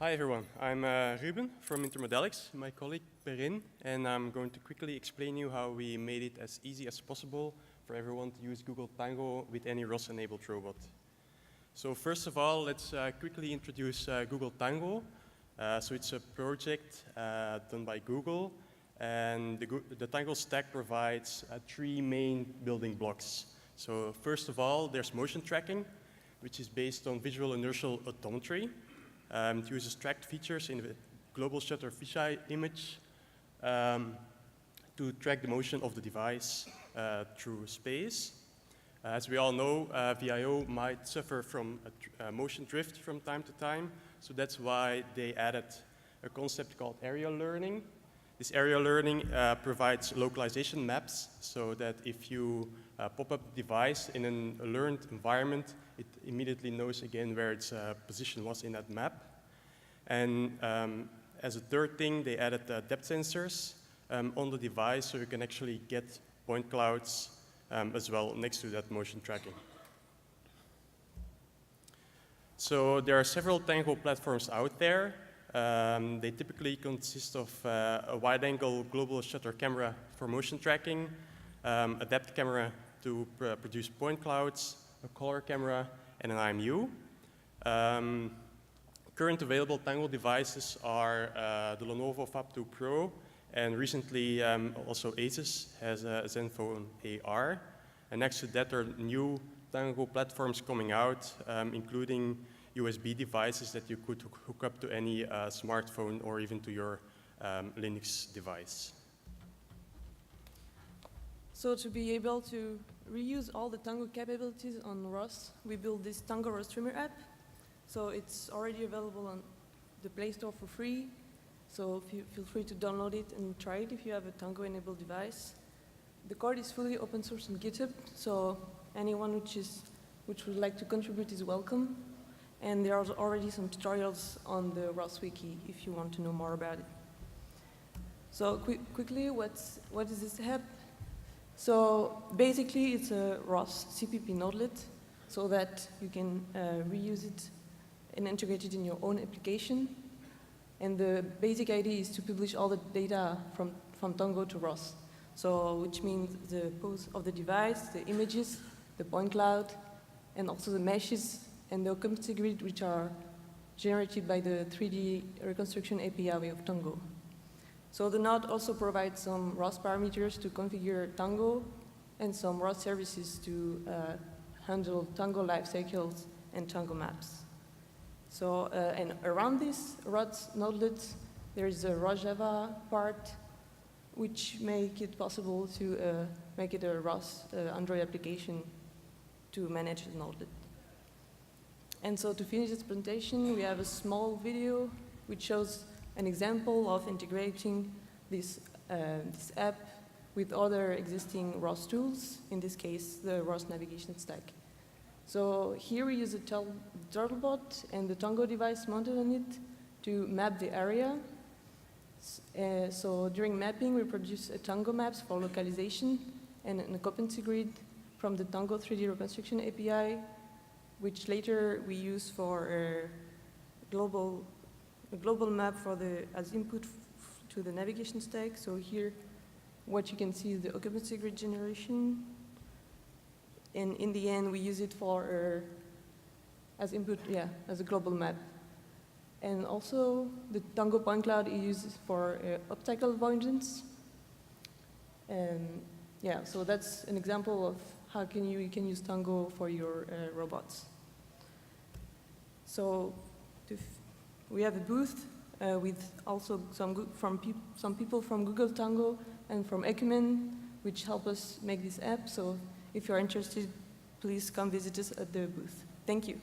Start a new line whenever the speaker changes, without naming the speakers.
Hi everyone, I'm Ruben from Intermodalics, my colleague Perrin, and I'm going to quickly explain you how we made it as easy as possible for everyone to use Google Tango with any ROS-enabled robot. So first of all, let's quickly introduce Google Tango. So it's a project done by Google, and the Tango stack provides three main building blocks. So first of all, there's motion tracking, which is based on visual inertial odometry. It uses tracked features in the global shutter fisheye image to track the motion of the device through space. As we all know, VIO might suffer from motion drift from time to time, so that's why they added a concept called area learning. This area learning provides localization maps so that if you pop up the device in a learned environment, it immediately knows again where its position was in that map. And as a third thing, they added depth sensors on the device so you can actually get point clouds as well next to that motion tracking. So there are several Tango platforms out there. They typically consist of a wide-angle global shutter camera for motion tracking, a depth camera to produce point clouds, a color camera, and an IMU. Current available Tango devices are the Lenovo Fab 2 Pro, and recently also Asus has a Zenfone AR. And next to that are new Tango platforms coming out, including USB devices that you could hook up to any smartphone or even to your Linux device.
So to be able to reuse all the Tango capabilities on ROS, we built this Tango ROS Streamer app. So it's already available on the Play Store for free. So feel free to download it and try it if you have a Tango-enabled device. The code is fully open source on GitHub, so anyone which would like to contribute is welcome. And there are already some tutorials on the ROS wiki if you want to know more about it. So quickly, what is this app? So basically, it's a ROS CPP nodelet so that you can reuse it and integrate it in your own application. And the basic idea is to publish all the data from Tango to ROS. So which means the pose of the device, the images, the point cloud, and also the meshes and the occupancy grid, which are generated by the 3D reconstruction API of Tango. So the node also provides some ROS parameters to configure Tango and some ROS services to handle Tango lifecycles and Tango maps. So, and around this ROS nodelet, there is a ROS Java part, which make it possible to make it a ROS Android application to manage the nodelet. And so to finish this presentation, we have a small video which shows an example of integrating this app with other existing ROS tools, in this case, the ROS navigation stack. So here we use a turtlebot and the Tango device mounted on it to map the area. So during mapping, we produce a Tango maps for localization and an occupancy grid from the Tango 3D reconstruction API, which later we use for a global map for as input to the navigation stack. So here, what you can see is the occupancy grid generation. And in the end, we use it for as input, as a global map. And also, the Tango point cloud is used for obstacle avoidance. And so that's an example of how you can use Tango for your robots. So we have a booth with also some people from Google Tango and from Ecumen, which help us make this app. So if you're interested, please come visit us at the booth. Thank you.